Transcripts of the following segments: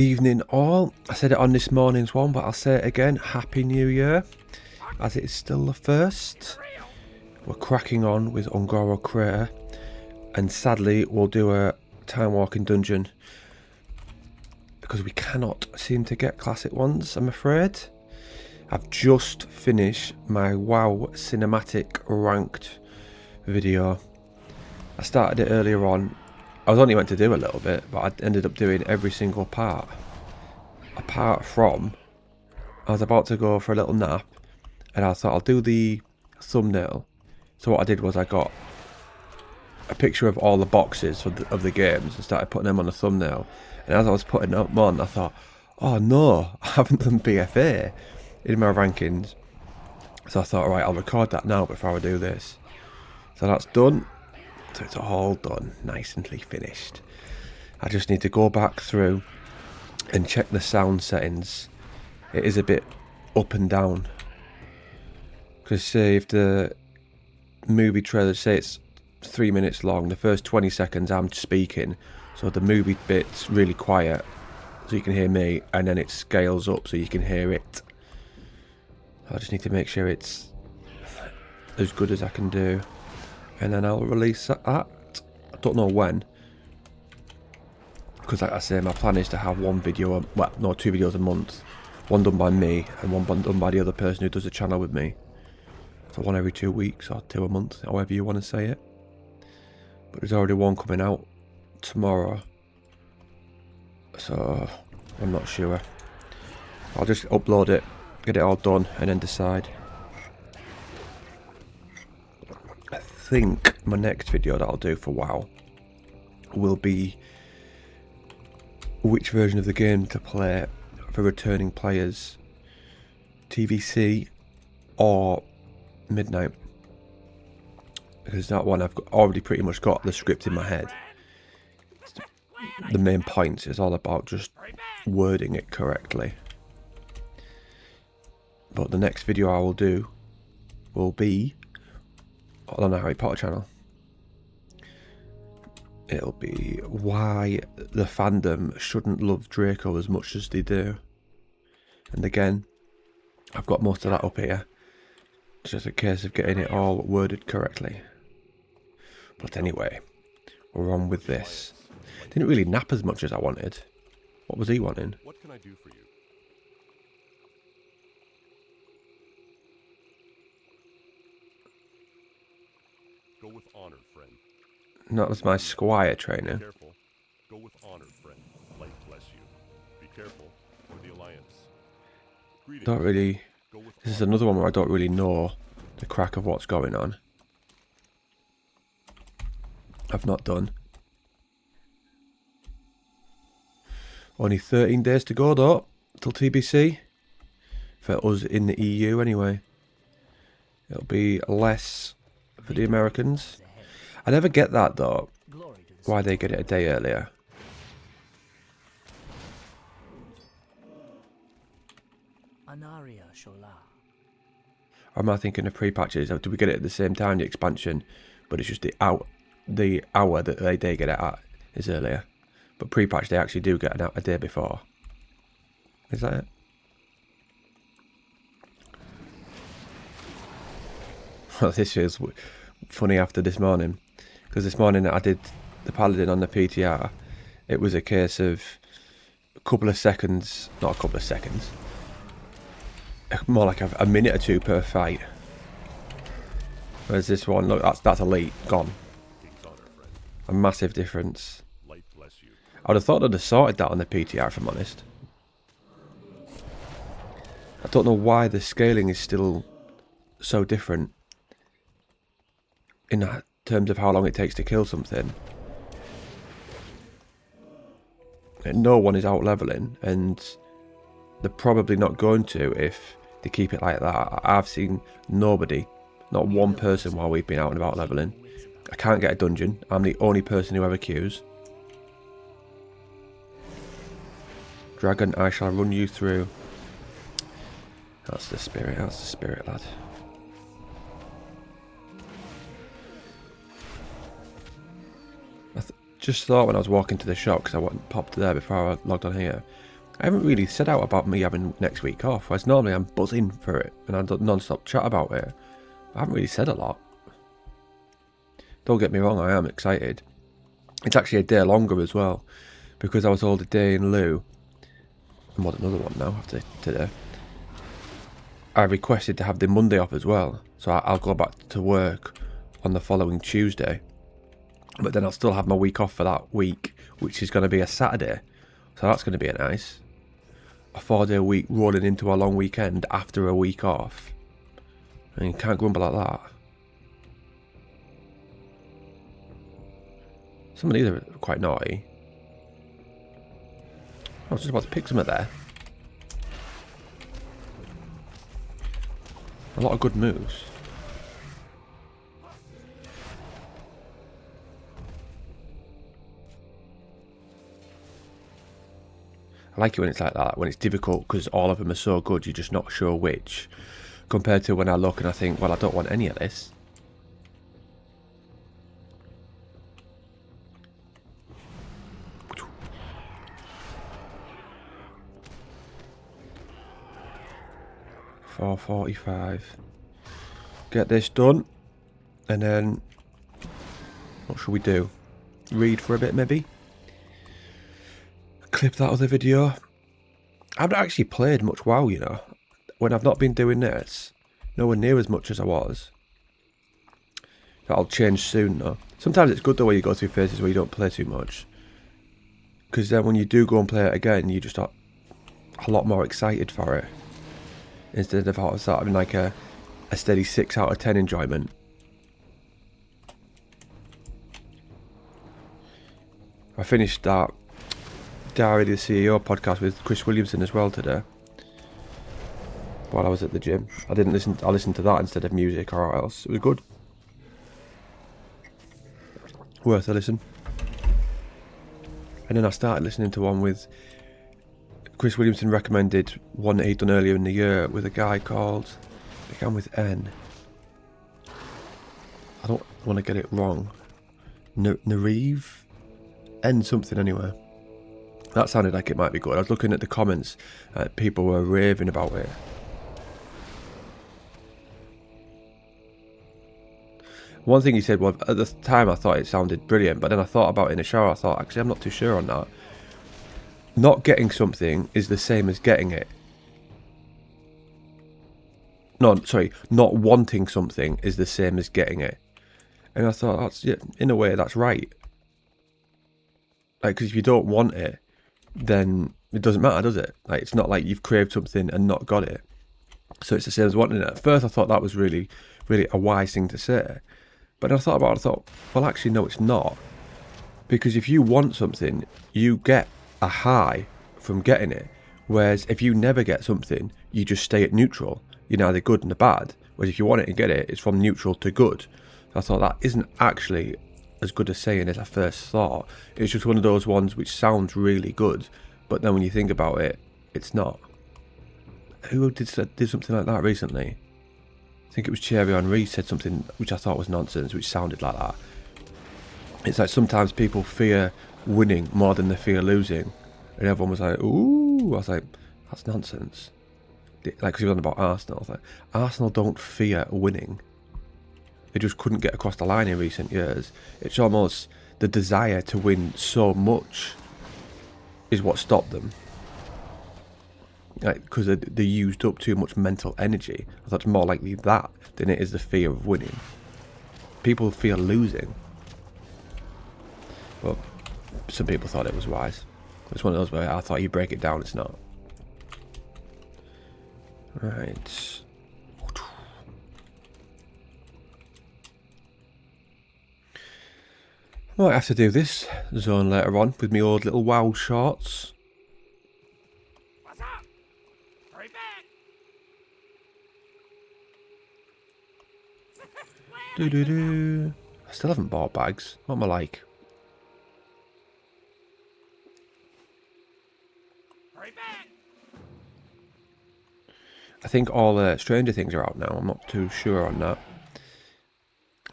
Evening all. I said it on this morning's one, but I'll say it again. Happy New Year, as it is still the 1st. We're cracking on with Goro Crater, and sadly we'll do a time walking dungeon because we cannot seem to get classic ones, I'm afraid. I've just finished my WoW cinematic ranked video. I started it earlier on. I was only meant to do a little bit, but I ended up doing every single part. Apart from, I was about to go for a little nap, and I thought I'll do the thumbnail. So what I did was I got a picture of all the boxes of the games and started putting them on a thumbnail. And as I was putting them on, I thought, oh no, I haven't done BFA in my rankings. So I thought, right, I'll record that now before I do this. So that's done. So it's all done, nicely finished. I just need to go back through and check the sound settings. It is a bit up and down. Because say if the movie trailer, say it's 3 minutes long, the first 20 seconds I'm speaking, so the movie bit's really quiet, so you can hear me, and then it scales up so you can hear it. I just need to make sure it's as good as I can do. And then I'll release that. I don't know when. Because like I say, my plan is to have one video, well, no, 2 videos a month. One done by me and one done by the other person who does the channel with me. So one every 2 weeks or 2 a month, however you want to say it. But there's already one coming out tomorrow. So I'm not sure. I'll just upload it, get it all done, and then decide. I think my next video that I'll do for WoW will be which version of the game to play for returning players, TVC or Midnight, because that one I've already pretty much got the script in my head. The main points is all about just wording it correctly. But the next video I will do will be on the Harry Potter channel. It'll be why the fandom shouldn't love Draco as much as they do. And again, I've got most of that up here. It's just a case of getting it all worded correctly. But anyway, we're on with this. Didn't really nap as much as I wanted. What was he wanting? What can I do for you? Go with honor, friend. That was my Squire trainer. Be careful. Go with honor, friend. Light bless you. Be careful for the Alliance. Greetings. Don't really. Go with This is another one where I don't really know the crack of what's going on. I've not done. Only 13 days to go though, till TBC. For us in the EU anyway. It'll be less for the Americans. I never get that though, why they get it a day earlier. Or am I thinking of pre-patches? Do we get it at the same time, the expansion, but it's just the hour that they get it at is earlier. But pre-patch they actually do get it out a day before. Is that it? Well, this is funny after this morning. Because this morning I did the Paladin on the PTR. It was a case of a couple of seconds, not a couple of seconds. More like a minute or 2 per fight. Whereas this one, look, that's elite, gone. A massive difference. I would have thought they'd have sorted that on the PTR, if I'm honest. I don't know why the scaling is still so different in terms of how long it takes to kill something. And no one is out leveling, and they're probably not going to if they keep it like that. I've seen nobody, not one person while we've been out and about leveling. I can't get a dungeon. I'm the only person who ever queues. Dragon, I shall run you through. That's the spirit, lad. Just thought when I was walking to the shop, because I popped there before I logged on here, I haven't really said out about me having next week off, whereas normally I'm buzzing for it and I don't non-stop chat about it. I haven't really said a lot. Don't get me wrong, I am excited. It's actually a day longer as well, because I was all the day in lieu. I'm on another one now after today. I requested to have the Monday off as well, so I'll go back to work on the following Tuesday. But then I'll still have my week off for that week, which is going to be a Saturday. So that's going to be a nice. A 4-day week rolling into a long weekend after a week off. And you can't grumble at that. Some of these are quite naughty. I was just about to pick some of there. A lot of good moves. I like it when it's like that, when it's difficult because all of them are so good, you're just not sure which. Compared to when I look and I think, well, I don't want any of this. $4.45. Get this done. And then, what should we do? Read for a bit, maybe? Clip that other video. I've not actually played much WoW, you know. When I've not been doing this, nowhere near as much as I was. That'll change soon though. Sometimes it's good though when you go through phases where you don't play too much. Because then when you do go and play it again, you just are a lot more excited for it. Instead of having like a steady 6 out of 10 enjoyment. I finished that Diary of the CEO podcast with Chris Williamson as well today. While I was at the gym. I listened to that instead of music or else. It was good. Worth a listen. And then I started listening to one with Chris Williamson recommended one that he'd done earlier in the year with a guy called, began with N. I don't want to get it wrong. Nareev? N something anyway. That sounded like it might be good. I was looking at the comments. People were raving about it. One thing he said, well, at the time I thought it sounded brilliant, but then I thought about it in the shower. I thought, actually, I'm not too sure on that. Not getting something is the same as getting it. No, sorry, not wanting something is the same as getting it. And I thought, that's, yeah, in a way, that's right. Like, because if you don't want it, then it doesn't matter, does it? Like, it's not like you've craved something and not got it. So it's the same as wanting it. At first, I thought that was really, really a wise thing to say. But then I thought about it, I thought, well, actually, no, it's not. Because if you want something, you get a high from getting it. Whereas if you never get something, you just stay at neutral. You're neither good nor bad. Whereas if you want it and get it, it's from neutral to good. So I thought that isn't actually as good a saying as I first thought. It's just one of those ones which sounds really good, but then when you think about it, it's not. Who did something like that recently? I think it was Thierry Henry said something which I thought was nonsense, which sounded like that. It's like sometimes people fear winning more than they fear losing. And everyone was like, ooh. I was like, that's nonsense. Like, because he was on about Arsenal. I was like, Arsenal don't fear winning. They just couldn't get across the line in recent years. It's almost the desire to win so much is what stopped them. Like, because they used up too much mental energy. I thought it's more likely that than it is the fear of winning. People fear losing. Well, some people thought it was wise. It's one of those where I thought you break it down, it's not. Right. Might have to do this zone later on with my old little WoW shorts. What's up? Hurry back! Do. I still haven't bought bags. What am I like? Hurry back! I think all Stranger Things are out now. I'm not too sure on that.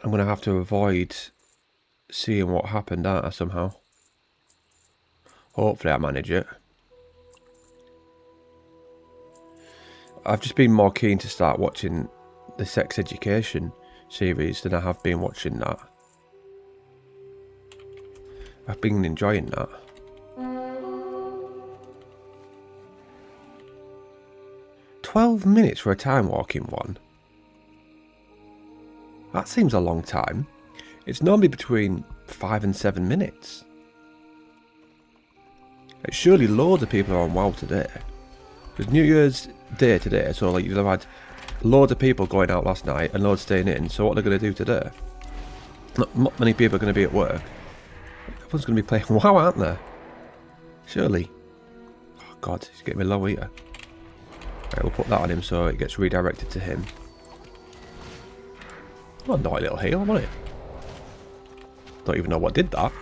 I'm going to have to avoid seeing what happened, aren't I, somehow? Hopefully I manage it. I've just been more keen to start watching the sex education series than I have been watching that. I've been enjoying that. £12 for a time walking one. That seems a long time. It's normally between 5 and 7 minutes. Like, surely loads of people are on WoW today. Because New Year's Day today, so like you'll have had loads of people going out last night and loads staying in. So what they're going to do today? Not many people are going to be at work. Everyone's going to be playing WoW, aren't they? Surely. Oh God, he's getting me low here. Right, we'll put that on him so it gets redirected to him. Well, a naughty little heal, wasn't it? Don't even know what did that.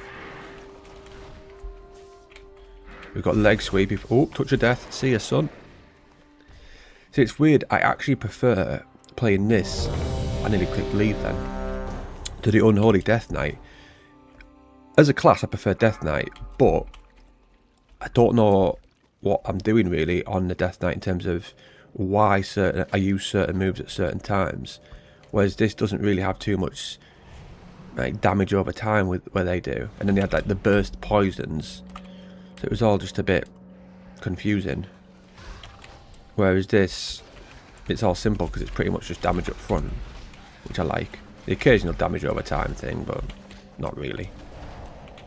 We've got leg sweep. Oh, touch of death. See ya, son. See, it's weird. I actually prefer playing this. I nearly clicked leave then. To the Unholy Death Knight. As a class, I prefer Death Knight, but I don't know what I'm doing really on the Death Knight in terms of why I use certain moves at certain times. Whereas this doesn't really have too much like damage over time with where they do. And then they had like the burst poisons. So it was all just a bit confusing. Whereas this, it's all simple because it's pretty much just damage up front, which I like. The occasional damage over time thing, but not really.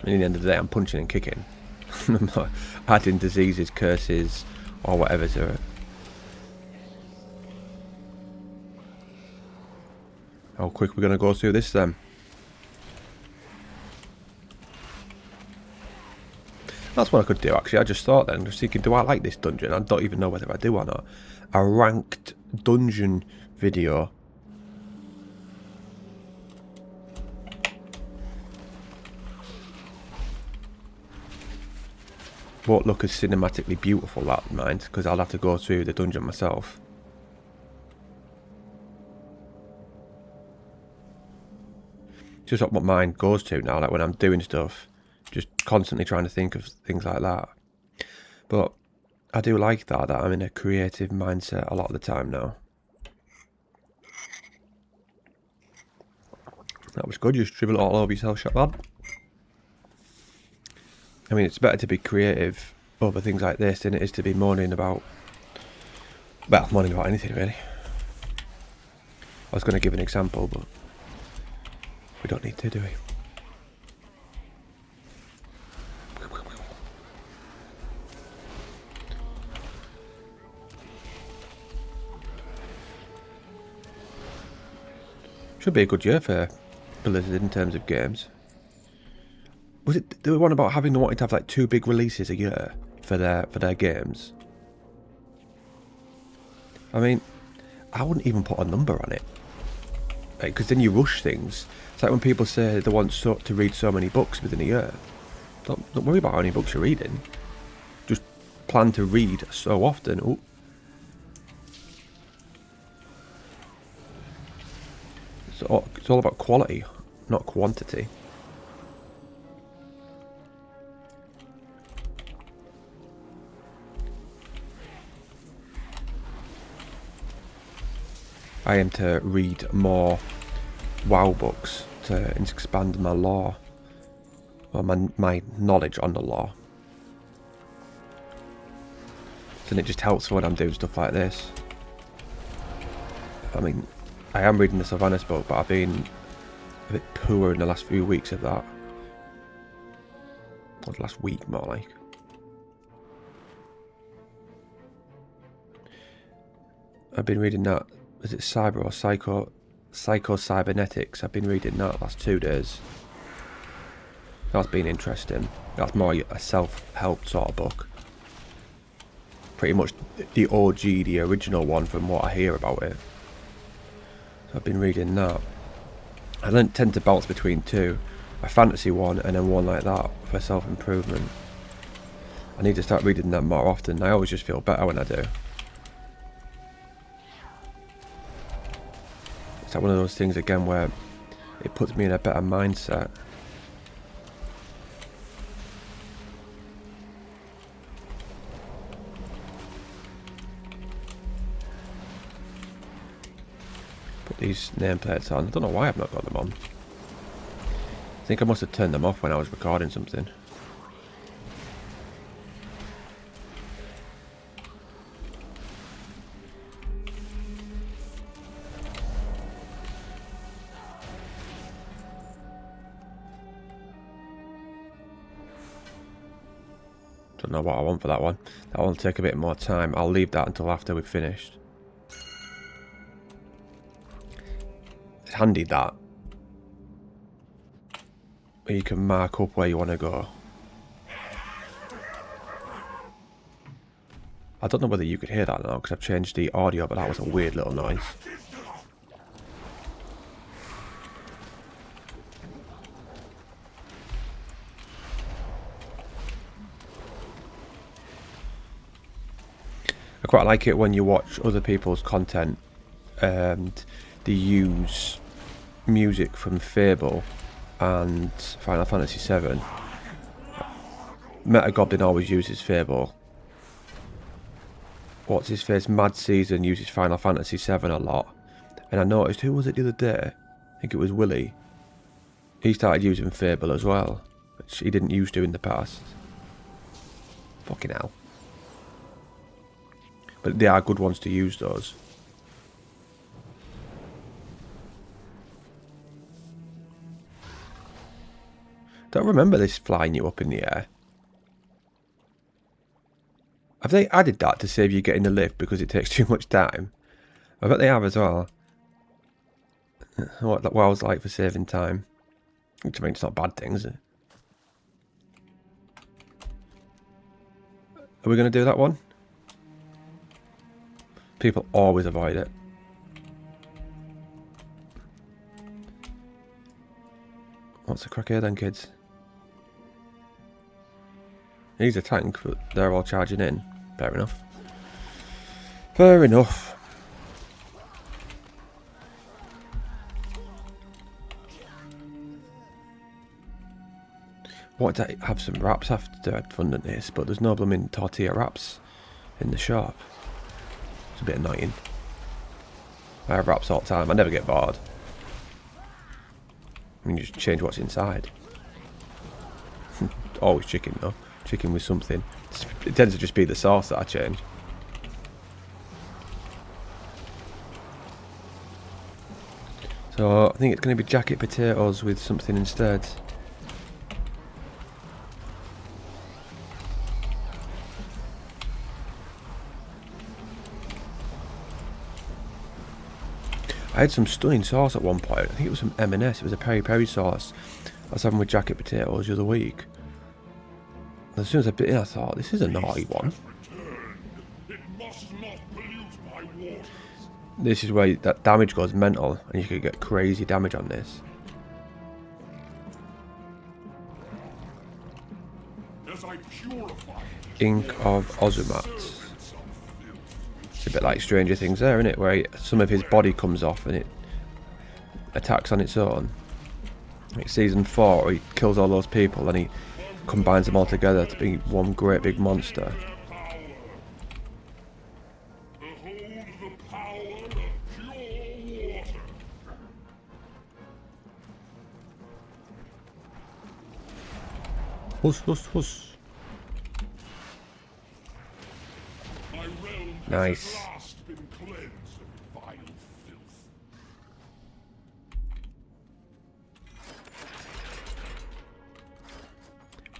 I mean, at the end of the day, I'm punching and kicking. I'm not adding diseases, curses, or whatever to it. How quick we're going to go through this then? That's what I could do actually. I just thought then, just thinking, do I like this dungeon? I don't even know whether I do or not. A ranked dungeon video. Won't look as cinematically beautiful, that mind, because I'll have to go through the dungeon myself. Just what my mind goes to now, like when I'm doing stuff, just constantly trying to think of things like that. But I do like that I'm in a creative mindset a lot of the time now. That was good. You just dribble it all over yourself, Shepquest. I mean, it's better to be creative over things like this than it is to be moaning about... Well, moaning about anything, really. I was going to give an example, but we don't need to, do we? Should be a good year for Blizzard in terms of games. Was it the one about wanting to have like 2 big releases a year for their games? I mean, I wouldn't even put a number on it, because then you rush things. It's like when people say they want to read so many books within a year. Don't worry about how many books you're reading. Just plan to read so often. Ooh. It's all about quality, not quantity. I aim to read more WoW books to expand my lore, or my knowledge on the lore. So it just helps when I'm doing stuff like this. I mean, I am reading the Sylvanas book, but I've been a bit poor in the last few weeks of that. Or the last week, more like. I've been reading that. Is it Cyber or Psycho-Cybernetics? I've been reading that last 2 days. That's been interesting. That's more a self-help sort of book. Pretty much the OG, the original one from what I hear about it. So I've been reading that. I don't tend to bounce between 2. A fantasy one and then one like that for self-improvement. I need to start reading that more often. I always just feel better when I do. It's like one of those things again where it puts me in a better mindset. these nameplates on. I don't know why I've not got them on. I think I must have turned them off when I was recording something. Don't know what I want for that one. That will take a bit more time. I'll leave that until after we've finished. It's handy that. Where you can mark up where you want to go. I don't know whether you could hear that now because I've changed the audio, but that was a weird little noise. I quite like it when you watch other people's content and they use music from Fable and Final Fantasy VII. Metagoblin always uses Fable. What's his face? Mad Season uses Final Fantasy VII a lot. And I noticed, who was it the other day? I think it was Willie. He started using Fable as well, which he didn't used to in the past. Fucking hell. But they are good ones to use, those. Don't remember this flying you up in the air. Have they added that to save you getting the lift because it takes too much time? I bet they have as well. What WoW's like for saving time. Which I mean, it's not a bad thing, is it? Are we going to do that one? People always avoid it. What's the crack here then, kids? He's a tank, but they're all charging in. Fair enough. Fair enough. Wanted to have some wraps after I'd funded this, but there's no blooming tortilla wraps in the shop. It's a bit annoying. I have wraps all the time. I never get bored. I mean, you just change what's inside. Always chicken though. Chicken with something. It tends to just be the sauce that I change. So I think it's going to be jacket potatoes with something instead. I had some stunning sauce at one point. I think it was some M&S. It was a peri-peri sauce I was having with jacket potatoes the other week. As soon as I bit in, I thought, this is a naughty one. This is where that damage goes mental, and you could get crazy damage on this. Ink of Ozumat. It's a bit like Stranger Things there, isn't it? Where some of his body comes off and it attacks on its own. Like season 4, where he kills all those people and he combines them all together to be one great big monster. Hush, hush, hush. Nice.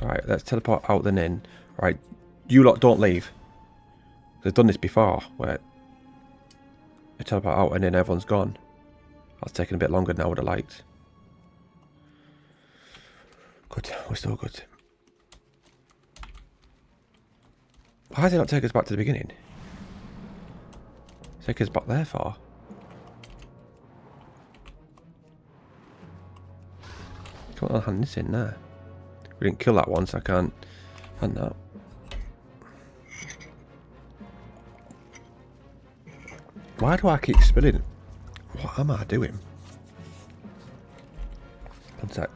Right, let's teleport out and in. Right, you lot don't leave. I've done this before, where I teleport out and in, everyone's gone. That's taking a bit longer than I would have liked. Good, we're still good. Why does it not take us back to the beginning? Take us back there for? Come on, hand this in there. We didn't kill that one, so I can't hand that. Why do I keep spilling? What am I doing? One sec.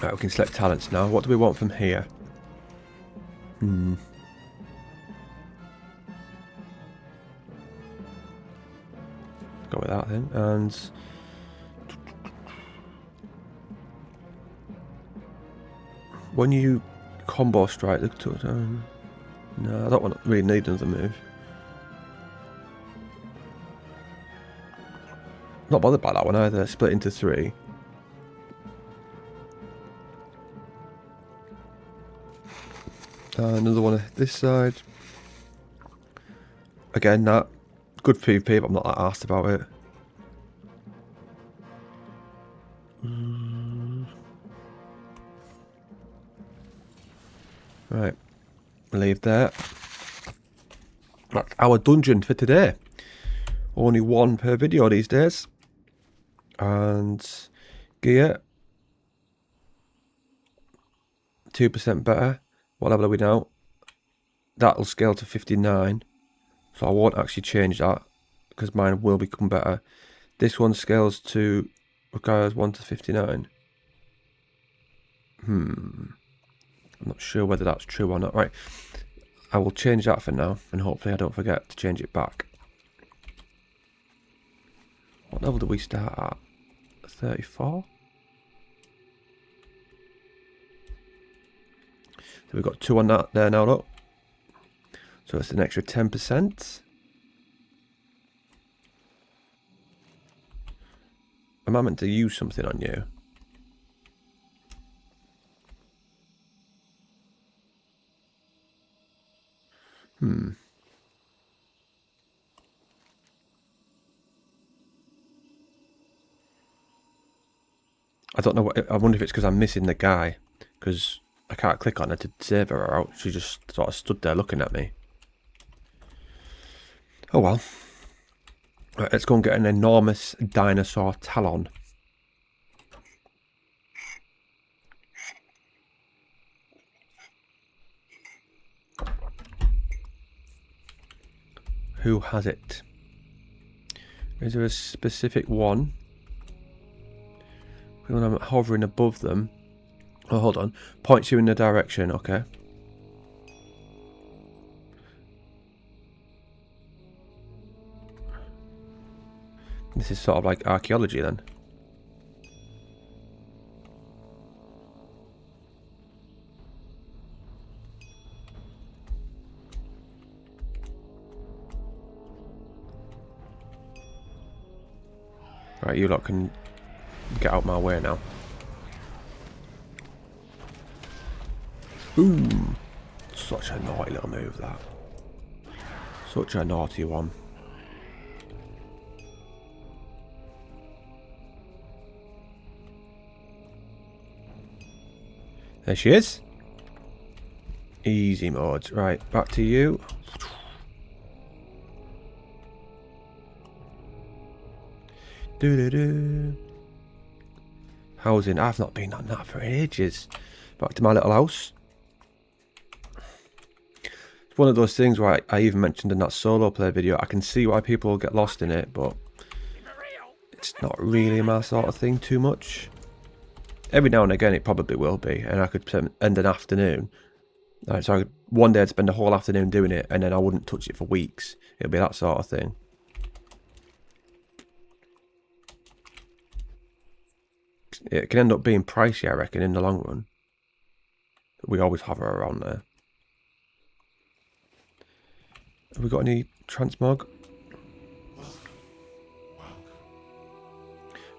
Right, we can select talents now. What do we want from here? Go with that then. And when you combo strike, look to it. No, I don't want to really need another move. Not bothered by that one either. Split into 3. Another one on this side. Again, that good PvP, but I'm not that arsed about it. Right, leave there. That's our dungeon for today. Only one per video these days. And gear 2% better. What level are we now? That'll scale to 59. So I won't actually change that because mine will become better. This one scales to requires 1 to 59. I'm not sure whether that's true or not. Right. I will change that for now and hopefully I don't forget to change it back. What level do we start at? 34? So we've got 2 on that there now, look. So it's an extra 10%. Am I meant to use something on you? I don't know. I wonder if it's because I'm missing the guy. Because I can't click on her to save her out. She just sort of stood there looking at me. Oh well. Right, let's go and get an enormous dinosaur talon. Who has it? Is there a specific one? When I'm hovering above them. Oh, hold on. Points you in the direction, okay. This is sort of like archaeology then. Right, you lot can get out my way now. Boom! Such a naughty little move, that. Such a naughty one. There she is. Easy mode. Right, back to you. Doo-doo-doo. Housing. I've not been on that for ages. Back to my little house. It's one of those things where I even mentioned in that solo play video. I can see why people get lost in it, but it's not really my sort of thing too much. Every now and again it probably will be, and I could end an afternoon. So one day I'd spend a whole afternoon doing it, and then I wouldn't touch it for weeks. It'll be that sort of thing. It can end up being pricey, I reckon, in the long run. We always hover around there. Have we got any transmog?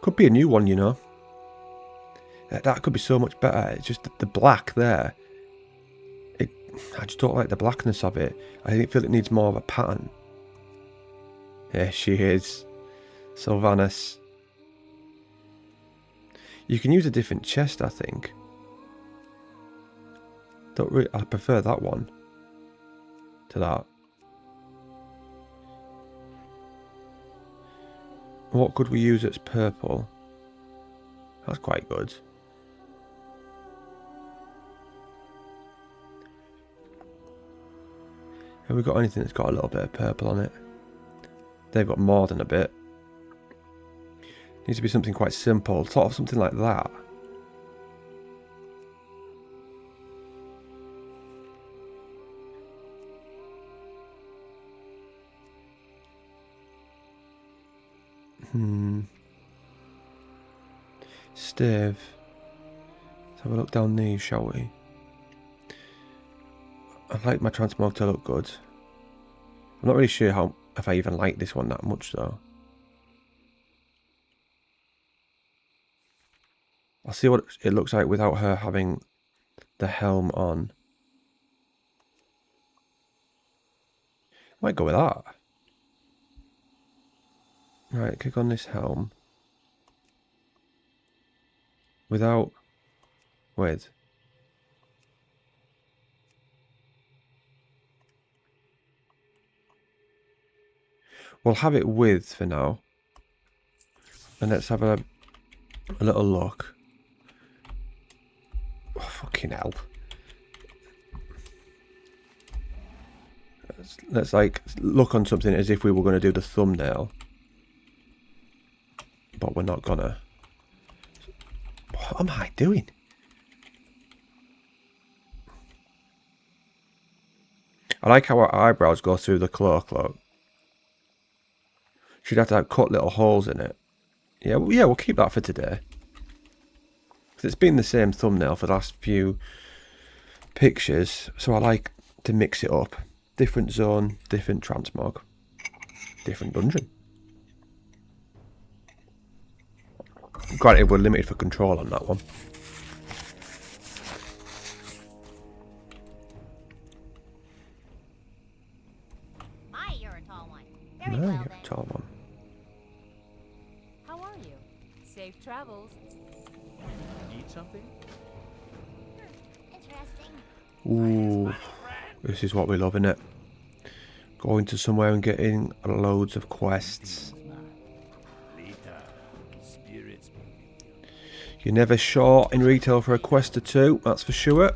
Could be a new one, you know. That could be so much better. It's just the black there. I just don't like the blackness of it. I feel it needs more of a pattern. There she is. Sylvanas. You can use a different chest, I think. I prefer that one to that. What could we use that's purple? That's quite good. Have we got anything that's got a little bit of purple on it? They've got more than a bit. Needs to be something quite simple, sort of something like that. Stave. Let's have a look down these, shall we? I like my transmog to look good. I'm not really sure if I even like this one that much though. I'll see what it looks like without her having the helm on. Might go with that. Right, click on this helm. Without... with. We'll have it with for now. And let's have a little look. Oh, fucking hell. Let's like look on something as if we were going to do the thumbnail. But we're not gonna. What am I doing? I like how our eyebrows go through the cloak. She'd have to like, cut little holes in it. Yeah, we'll keep that for today. Because it's been the same thumbnail for the last few pictures. So I like to mix it up. Different zone, different transmog, different dungeon. Granted, we're limited for control on that one. My, you're a tall one. Very No, well you're then. a tall one. How are you? Safe travels. Eat something? Interesting. Ooh, this is what we love, innit? Going to somewhere and getting loads of quests. You're never short in retail for a quest or two, that's for sure.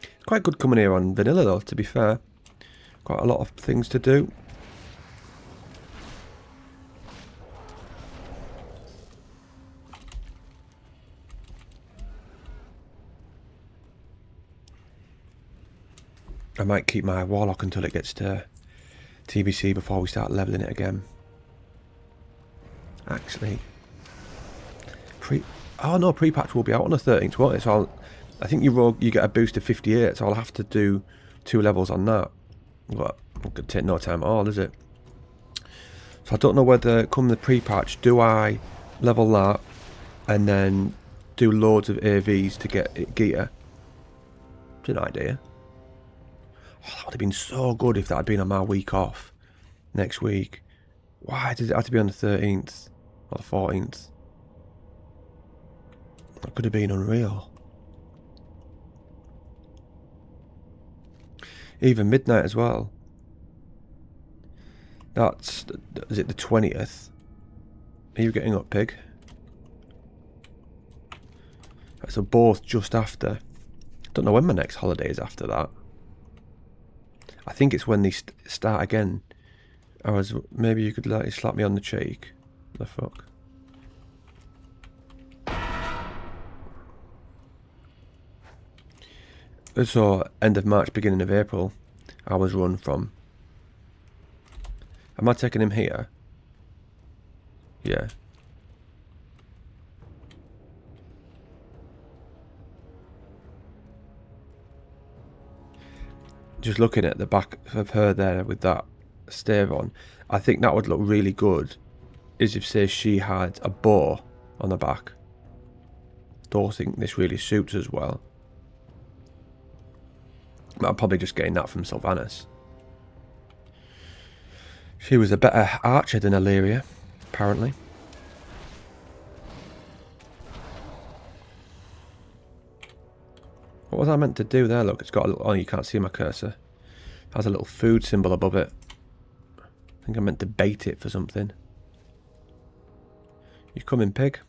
It's quite good coming here on vanilla though, to be fair. Quite a lot of things to do. I might keep my warlock until it gets to TBC before we start leveling it again. Actually, pre-patch will be out on the 13th, won't it? So I think you get a boost of 58, so I'll have to do 2 levels on that. But it could take no time at all, is it? So I don't know whether come the pre-patch, do I level that and then do loads of AVs to get gear? It's an idea. Oh, that would have been so good if that had been on my week off next week. Why does it have to be on the 13th or the 14th? That could have been unreal. Even midnight as well. That's... is it the 20th? Are you getting up, pig? Right, so both just after. Don't know when my next holiday is after that. I think it's when they start again. Maybe you could like slap me on the cheek. The fuck? So, end of March, beginning of April, I was run from. Am I taking him here? Yeah. Just looking at the back of her there with that stave on, I think that would look really good. Is if, say, she had a bow on the back. Don't think this really suits as well. But I'm probably just getting that from Sylvanas. She was a better archer than Illyria, apparently. What was I meant to do there? Look, it's got a little... oh, you can't see my cursor. It has a little food symbol above it. I think I meant to bait it for something. You coming, pig?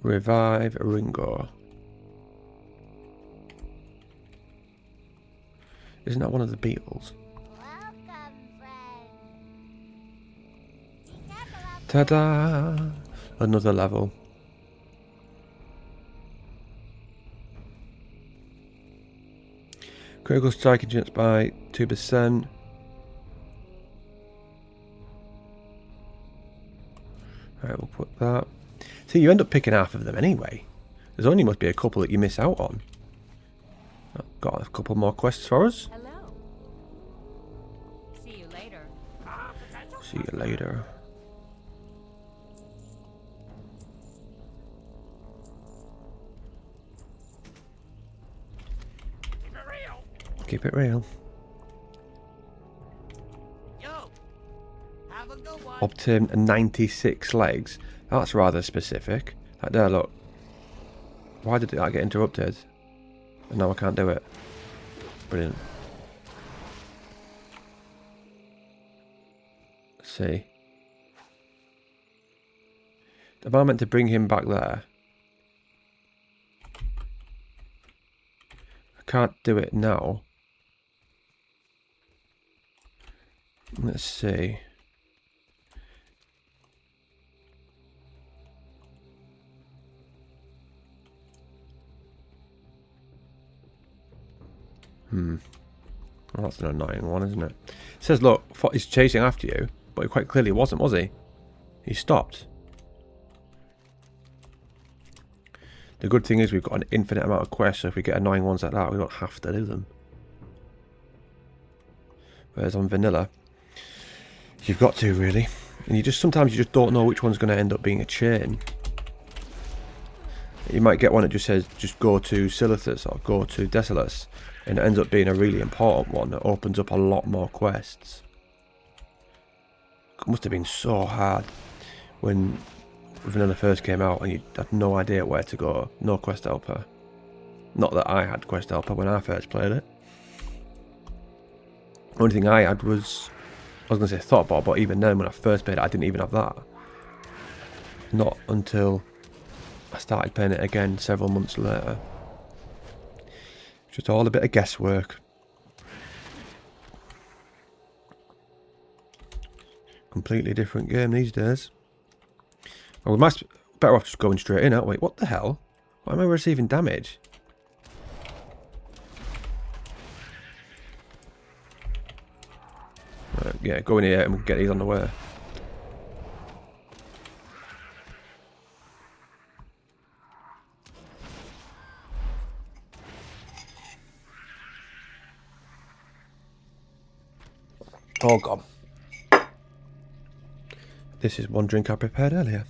Revive Ringo. Isn't that one of the Beatles? Welcome, friend. Be careful out Ta-da! Another level. Critical striking chance by 2%. Alright, we'll put that. See, you end up picking half of them anyway. There's only must be a couple that you miss out on. I've got a couple more quests for us. Hello. See you later. See you later. Keep it real. Keep it real. Yo, have a good one. Obtain 96 legs. That's rather specific. Like there, look. Why did that get interrupted? And now I can't do it. Brilliant. Let's see. Am I meant to bring him back there? I can't do it now. Let's see. Well, that's an annoying one, isn't it? It says, look, he's chasing after you, but he quite clearly wasn't, was he? He stopped. The good thing is we've got an infinite amount of quests, so if we get annoying ones like that, we don't have to do them. Whereas on vanilla, you've got to, really. And sometimes you just don't know which one's going to end up being a chain. You might get one that just says, just go to Silithus or go to Desolus. And it ends up being a really important one that opens up a lot more quests. It must have been so hard when vanilla first came out and you had no idea where to go. No quest helper. Not that I had quest helper when I first played it. The only thing I had was, I was going to say Thoughtbot, but even then when I first played it I didn't even have that. Not until I started playing it again several months later. Just all a bit of guesswork. Completely different game these days. Well, we might better off just going straight in, aren't we? What the hell? Why am I receiving damage? Right, yeah, go in here and we'll get these on the way. Oh god. This is one drink I prepared earlier.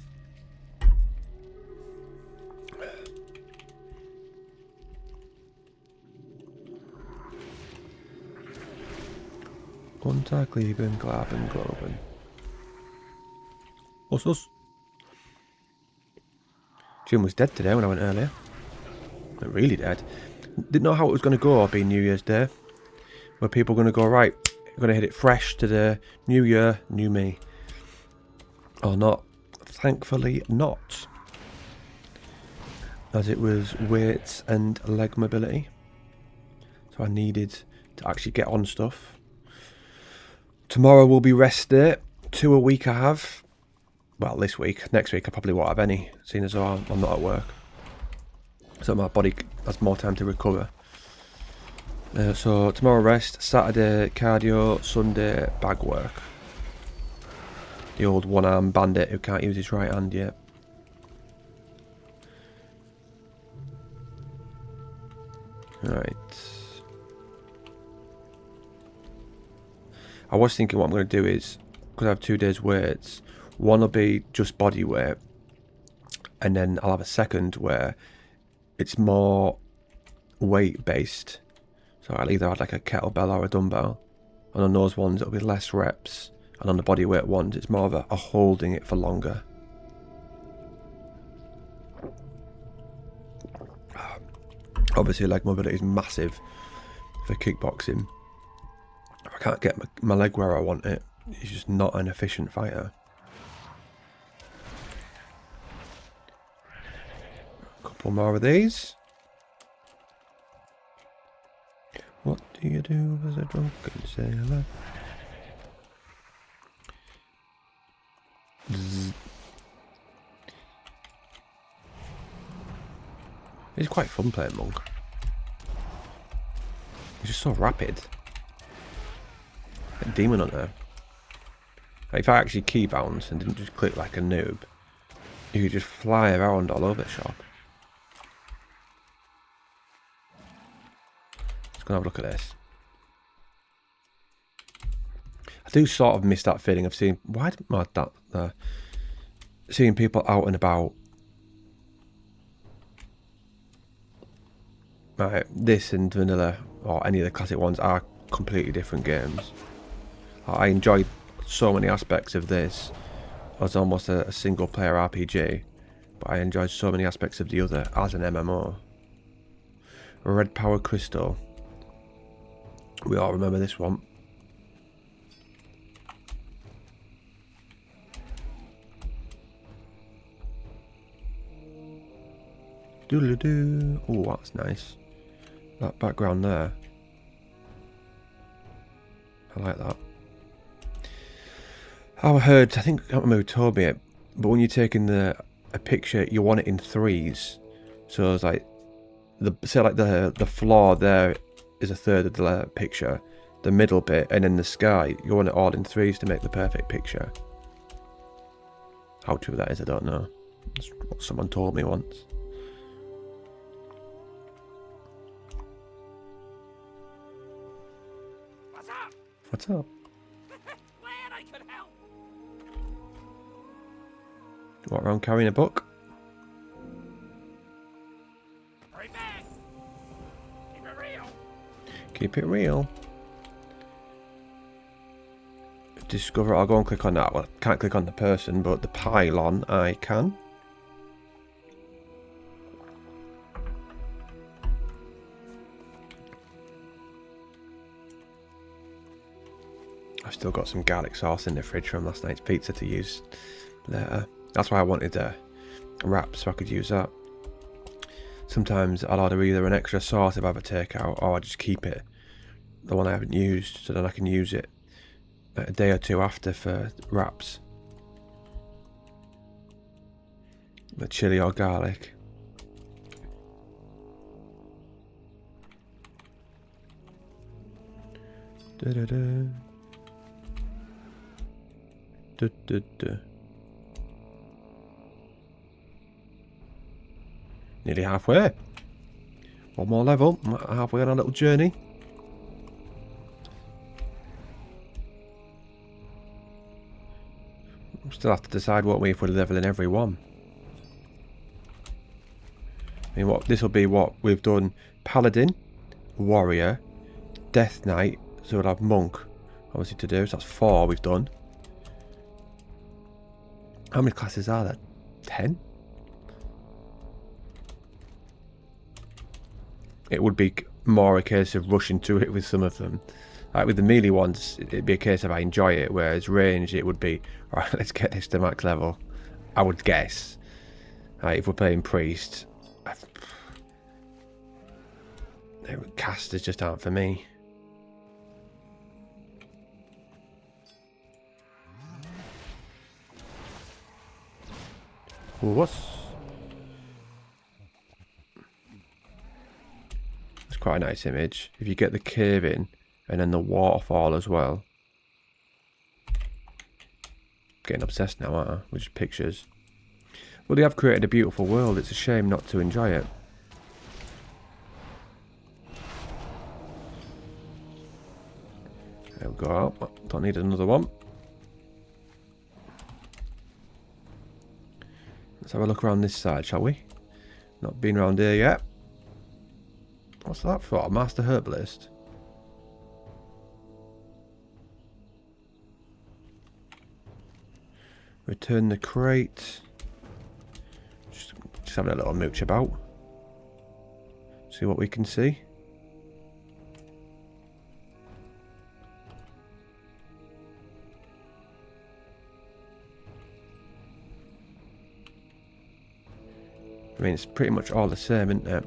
Untag, Lieben, Glaben, Globen. What's us? Jim was dead today when I went earlier. Like, really dead. Didn't know how it was going to go being New Year's Day. Where people were going to go, right, we're going to hit it fresh to the new year, new me. Or not. Thankfully not. As it was weights and leg mobility. So I needed to actually get on stuff. Tomorrow will be rest day. 2 a week I have. Well, this week. Next week I probably won't have any, seeing as though I'm not at work. So my body has more time to recover. So tomorrow rest, Saturday cardio, Sunday bag work. The old one-arm bandit who can't use his right hand yet. Right. I was thinking what I'm going to do is, because I have 2 days weights, one will be just body weight, and then I'll have a second where it's more weight based. So I'll either add like a kettlebell or a dumbbell, and on those ones it'll be less reps, and on the body weight ones it's more of a holding it for longer. Obviously leg mobility is massive for kickboxing. If I can't get my leg where I want it, he's just not an efficient fighter. A couple more of these. What do you do as a drunken sailor? Zzz. It's quite fun playing Monk. He's just so rapid. Like Demon Hunter. Like if I actually keybound and didn't just click like a noob, you could just fly around all over the shop. Let's go and have a look at this. I do sort of miss that feeling of seeing seeing people out and about. Right, this and Vanilla or any of the classic ones are completely different games. I enjoy so many aspects of this as almost a single player RPG, but I enjoyed so many aspects of the other as an MMO. Red Power Crystal. We all remember this one. Doodle-doo. Oh, that's nice. That background there. I like that. I heard, I think, I can't remember who told me it, but when you're taking a picture, you want it in threes. So it's like, the floor there is a third of the picture, the middle bit, and then the sky, you want it all in threes to make the perfect picture. How true that is, I don't know. That's what someone told me once. What's up? What's up? Glad I could help. Walk around carrying a book? Hurry back. Keep it real. Keep it real. Discover. I'll go and click on that. Well, I can't click on the person, but the pylon I can. I've still got some garlic sauce in the fridge from last night's pizza to use later. That's why I wanted a wrap, so I could use that. Sometimes I'll order either an extra sauce if I have a takeout, or I just keep it, the one I haven't used, so then I can use it a day or two after for wraps. The chili or garlic. Da da da. Da da da. Nearly halfway. One more level. Halfway on our little journey. We'll still have to decide, won't we, if we're leveling every one. I mean, this will be what we've done: Paladin, Warrior, Death Knight. So we'll have Monk, obviously, to do. So that's 4 we've done. How many classes are there? 10? It would be more a case of rushing to it with some of them. Like with the melee ones, it'd be a case of I enjoy it, whereas range, it would be, alright, let's get this to max level. I would guess. If we're playing Priest, casters just aren't for me. What's... It's quite a nice image. If you get the cave in and then the waterfall as well. Getting obsessed now, aren't I? With just pictures. Well, they have created a beautiful world. It's a shame not to enjoy it. There we go. Don't need another one. Let's have a look around this side, shall we? Not been around here yet. What's that for? A Master Herbalist? Return the crate. Just having a little mooch about. See what we can see. I mean, it's pretty much all the same, isn't it?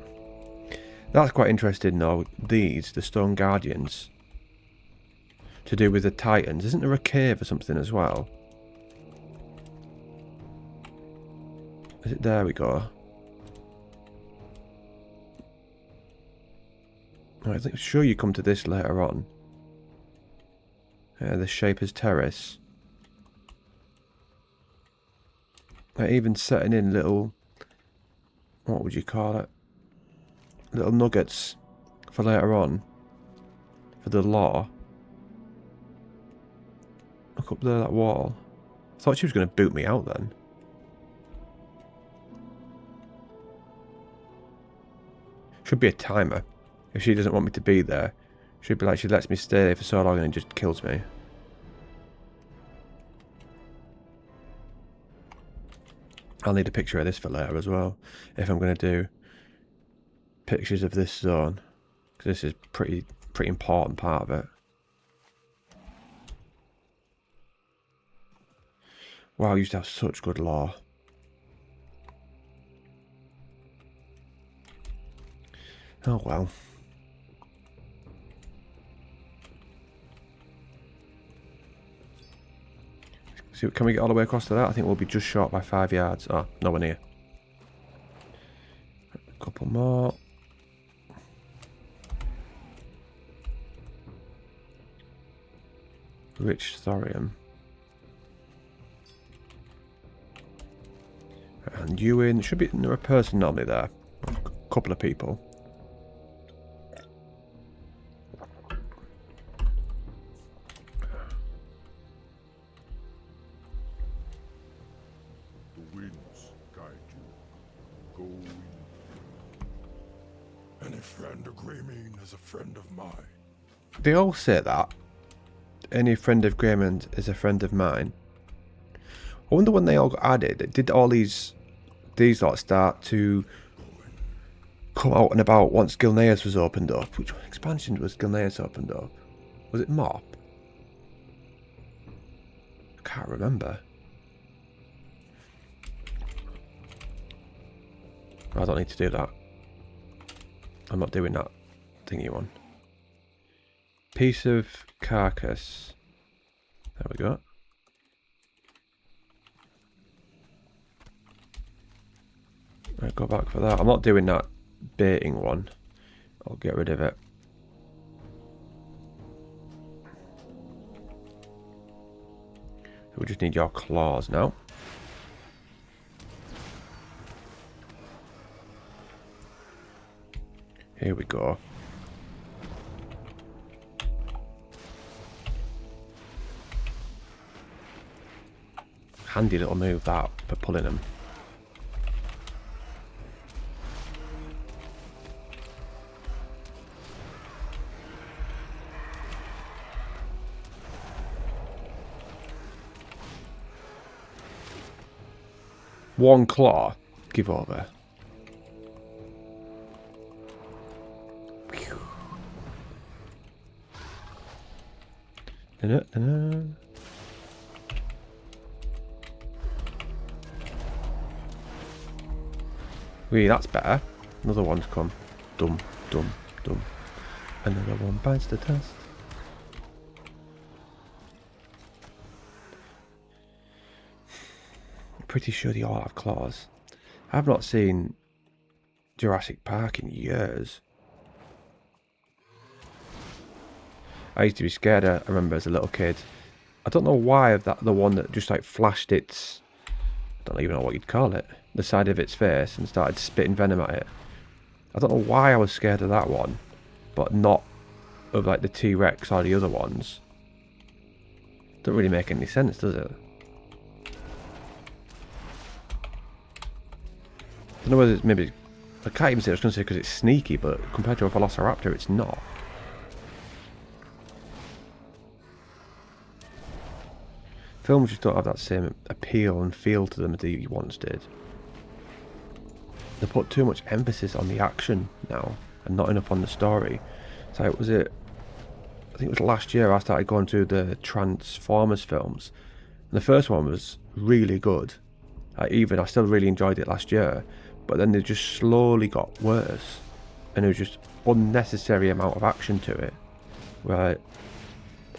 That's quite interesting, though. These, the Stone Guardians, to do with the Titans. Isn't there a cave or something as well? Is it? There we go. I think sure you come to this later on. The Shaper's Terrace. They're even setting in little, what would you call it? Little nuggets for later on. For the lore. Look up there, that wall. I thought she was going to boot me out then. Should be a timer. If she doesn't want me to be there, she'd be like, she lets me stay there for so long and then just kills me. I'll need a picture of this for later as well, if I'm going to do pictures of this zone, because this is pretty important part of it. Wow, I used to have such good lore. Oh well. So can we get all the way across to that? I think we'll be just short by 5 yards. Oh, nowhere near. A couple more. Rich thorium. And you in. Should be a person normally there. A couple of people. A friend of mine. They all say that. Any friend of Greymond is a friend of mine. I wonder when they all got added, did all these lot start to come out and about once Gilneas was opened up? Which expansion was Gilneas opened up? Was it Mop? I can't remember. I don't need to do that. I'm not doing that thingy one. Piece of carcass. There we go. Right, go back for that. I'm not doing that baiting one. I'll get rid of it. We just need your claws now. Here we go. Handy little move that for pulling them. One claw. Give over. Wee, that's better. Another one's come. Dum, dum, dum. Another one bites the dust. Pretty sure they all have claws. I've not seen Jurassic Park in years. I used to be scared, I remember as a little kid. I don't know why of that, the one that just like flashed its, I don't even know what you'd call it, the side of its face and started spitting venom at it. I don't know why I was scared of that one, but not of like the T-Rex or the other ones. Doesn't really make any sense, does it? I don't know whether it's maybe, I can't even say I was going to say because it's sneaky, but compared to a Velociraptor it's not. Films just don't have that same appeal and feel to them as they once did. They put too much emphasis on the action now and not enough on the story. So I think it was last year I started going to the Transformers films. And the first one was really good. I still really enjoyed it last year. But then they just slowly got worse. And it was just unnecessary amount of action to it. Where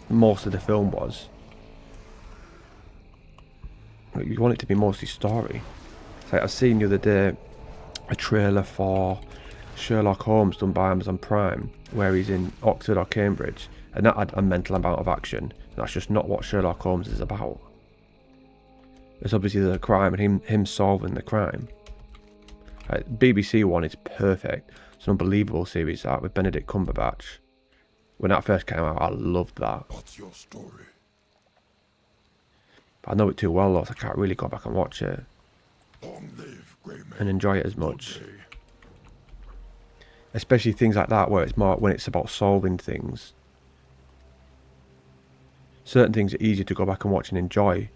most of the film was. You want it to be mostly story. It's like I've seen the other day a trailer for Sherlock Holmes done by Amazon Prime, where he's in Oxford or Cambridge, and that had a mental amount of action. That's just not what Sherlock Holmes is about. It's obviously the crime and him solving the crime. BBC one is perfect. It's an unbelievable series that with Benedict Cumberbatch. When that first came out, I loved that. What's your story? But I know it too well though, so I can't really go back and watch it Long live, grey man. and enjoy it as much. Good day. Especially things like that where it's more when it's about solving things. Certain things are easier to go back and watch and enjoy,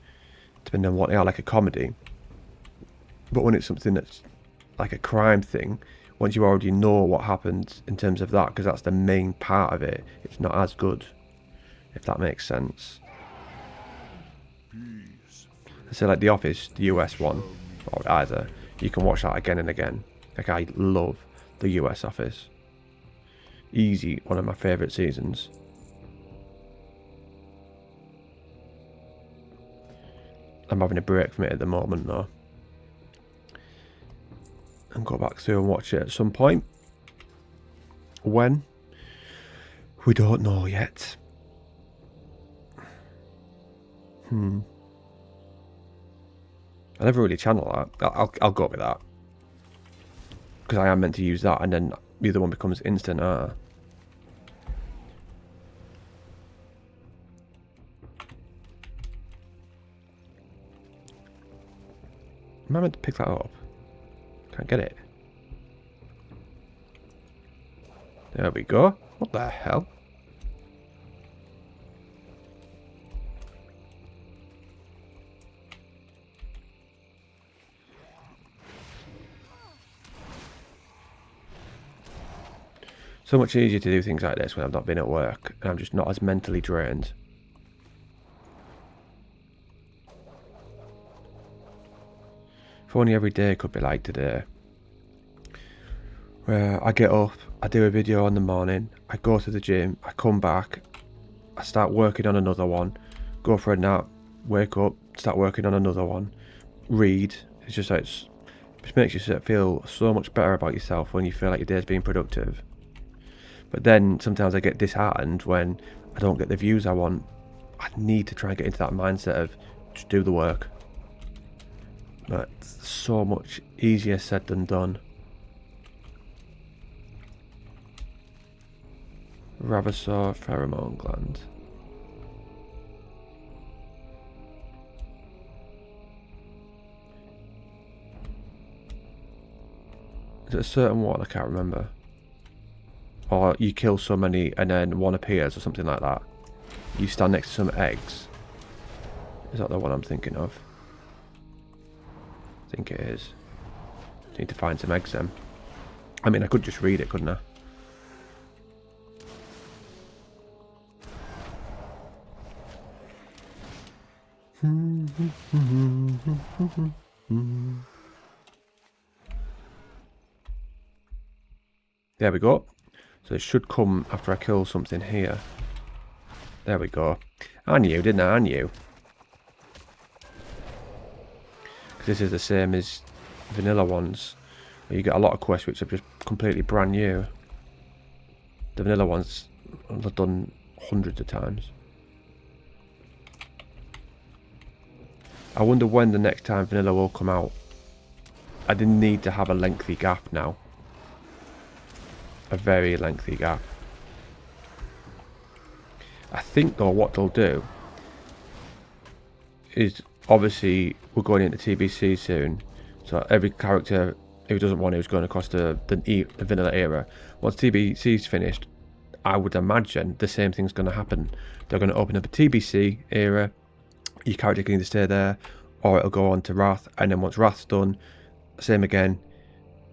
depending on what they are, like a comedy. But when it's something that's like a crime thing, once you already know what happened in terms of that, because that's the main part of it, it's not as good, if that makes sense. I say like The Office, the US one, or either, you can watch that again and again. Like I love the US Office. Easy, one of my favourite seasons. I'm having a break from it at the moment though. And go back through and watch it at some point. When? We don't know yet. I never really channel that. I'll go with that. Because I am meant to use that and then the other one becomes instant Am I meant to pick that up? Can't get it. There we go. What the hell? So much easier to do things like this when I've not been at work and I'm just not as mentally drained. If only every day could be like today. Where I get up, I do a video in the morning, I go to the gym, I come back, I start working on another one, go for a nap, wake up, start working on another one, read. It's just like, it just makes you feel so much better about yourself when you feel like your day's being productive. But then sometimes I get disheartened when I don't get the views I want. I need to try and get into that mindset of just do the work. But it's so much easier said than done. Ravasor pheromone gland. Is it a certain one? I can't remember. Or you kill so many and then one appears or something like that. You stand next to some eggs. Is that the one I'm thinking of? I think it is. Need to find some eggs then. I mean, I could just read it, couldn't I? There we go. So it should come after I kill something here. There we go. I knew, didn't I? I knew. Because this is the same as vanilla ones, where you get a lot of quests which are just completely brand new. The vanilla ones I've done hundreds of times. I wonder when the next time vanilla will come out. I didn't need to have a lengthy gap now. A very lengthy gap. I think though what they'll do is, obviously we're going into TBC soon, so every character who doesn't want it is going across the vanilla era. Once TBC's finished, I would imagine the same thing's going to happen. They're going to open up a TBC era, your character can either stay there or it'll go on to Wrath, and then once Wrath's done, same again,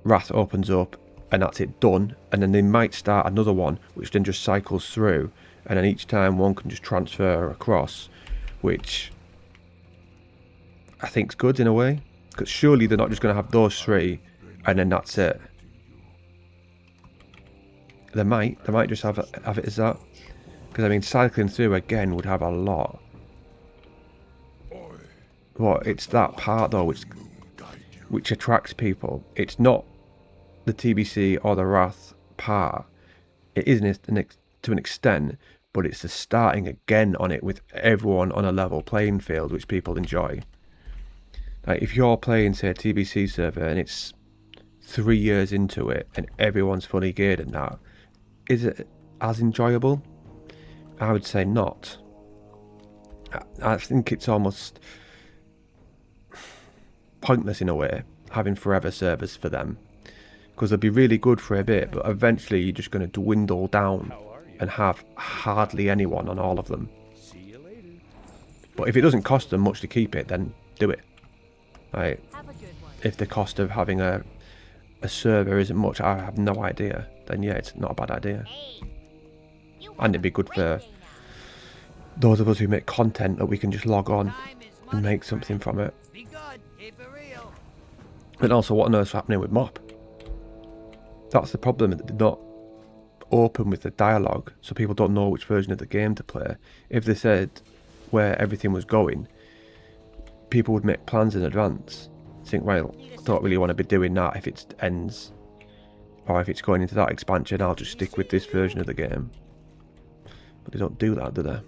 Wrath opens up and that's it, done. And then they might start another one which then just cycles through, and then each time one can just transfer across, which I think's good in a way, because surely they're not just going to have those three and then that's it. They might just have it as that, because I mean cycling through again would have a lot. What, it's that part though which attracts people. It's not the TBC or the Wrath part, it is to an extent, but it's the starting again on it with everyone on a level playing field, which people enjoy. Like if you're playing, say, a TBC server and it's 3 years into it and everyone's fully geared and that, is it as enjoyable? I would say not. I think it's almost pointless in a way, having forever servers for them. Because they'll be really good for a bit, but eventually you're just going to dwindle down and have hardly anyone on all of them. See you later. But if it doesn't cost them much to keep it, then do it. Like, Have a good one. if the cost of having a server isn't much, I have no idea, then yeah, it's not a bad idea. Hey, you And it'd be good for those of us who make content that we can just log on and make something from it. Be good. Keep it real. And also, what on earth's happening with MOP? That's the problem, that they're not open with the dialogue, so people don't know which version of the game to play. If they said where everything was going, people would make plans in advance. Think, well, I don't really want to be doing that if it ends, or if it's going into that expansion, I'll just stick with this version of the game. But they don't do that, do they?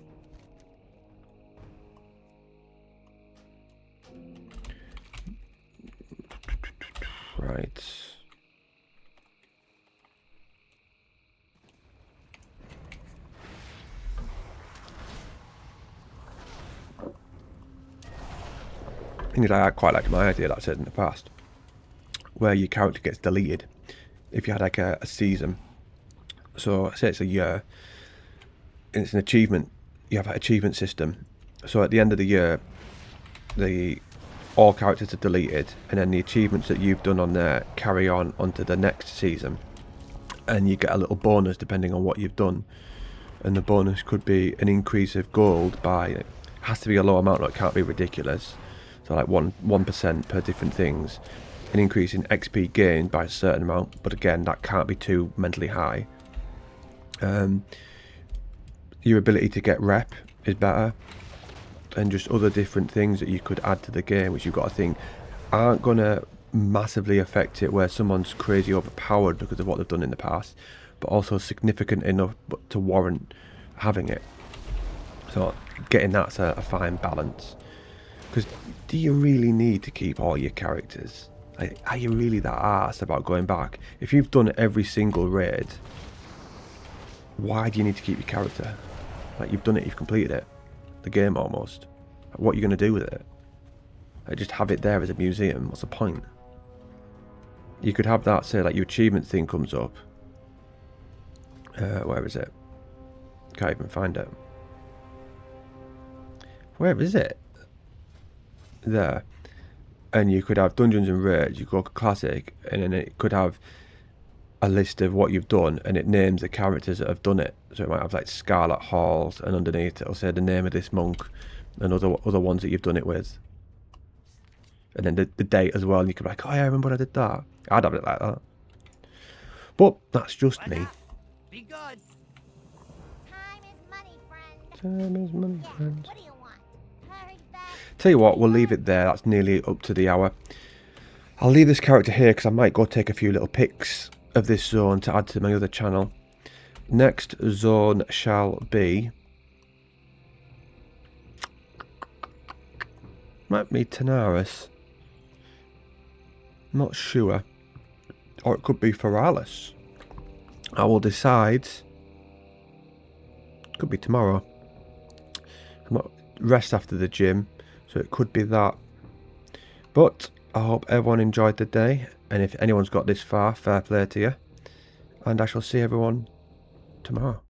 Right. I quite liked my idea that I said in the past, where your character gets deleted if you had like a season. So say it's a year, and it's an achievement. You have an achievement system. So at the end of the year, all characters are deleted, and then the achievements that you've done on there carry on onto the next season, and you get a little bonus depending on what you've done. And the bonus could be an increase of gold by, it has to be a low amount, it can't be ridiculous. So like 1% per different things. An increase in XP gained by a certain amount, but again, that can't be too mentally high. Your ability to get rep is better, and just other different things that you could add to the game, which you've got to think aren't going to massively affect it where someone's crazy overpowered because of what they've done in the past, but also significant enough to warrant having it. So getting that's a fine balance. Because do you really need to keep all your characters? Like, are you really that arsed about going back? If you've done every single raid, why do you need to keep your character? Like, you've done it, you've completed it. The game almost. Like, what are you going to do with it? Like, just have it there as a museum. What's the point? You could have that, say, like your achievement thing comes up. Where is it? Can't even find it. Where is it? There. And you could have dungeons and raids, you go classic, and then it could have a list of what you've done, and it names the characters that have done it. So it might have like Scarlet Halls, and underneath it'll say the name of this monk and other ones that you've done it with, and then the date as well. And you could be like, oh yeah, I remember when I did that. I'd have it like that, but that's just me. Be good. Time is money, friend. Time is money, Yeah, friends. what do you want? Hurry back. Tell you what, we'll leave it there. That's nearly up to the hour. I'll leave this character here because I might go take a few little pics of this zone to add to my other channel. Next zone shall be, might be Tanaris. Not sure. Or it could be Feralis. I will decide. Could be tomorrow. I'm not rest after the gym, so it could be that. But I hope everyone enjoyed the day, and if anyone's got this far, fair play to you. And I shall see everyone tomorrow.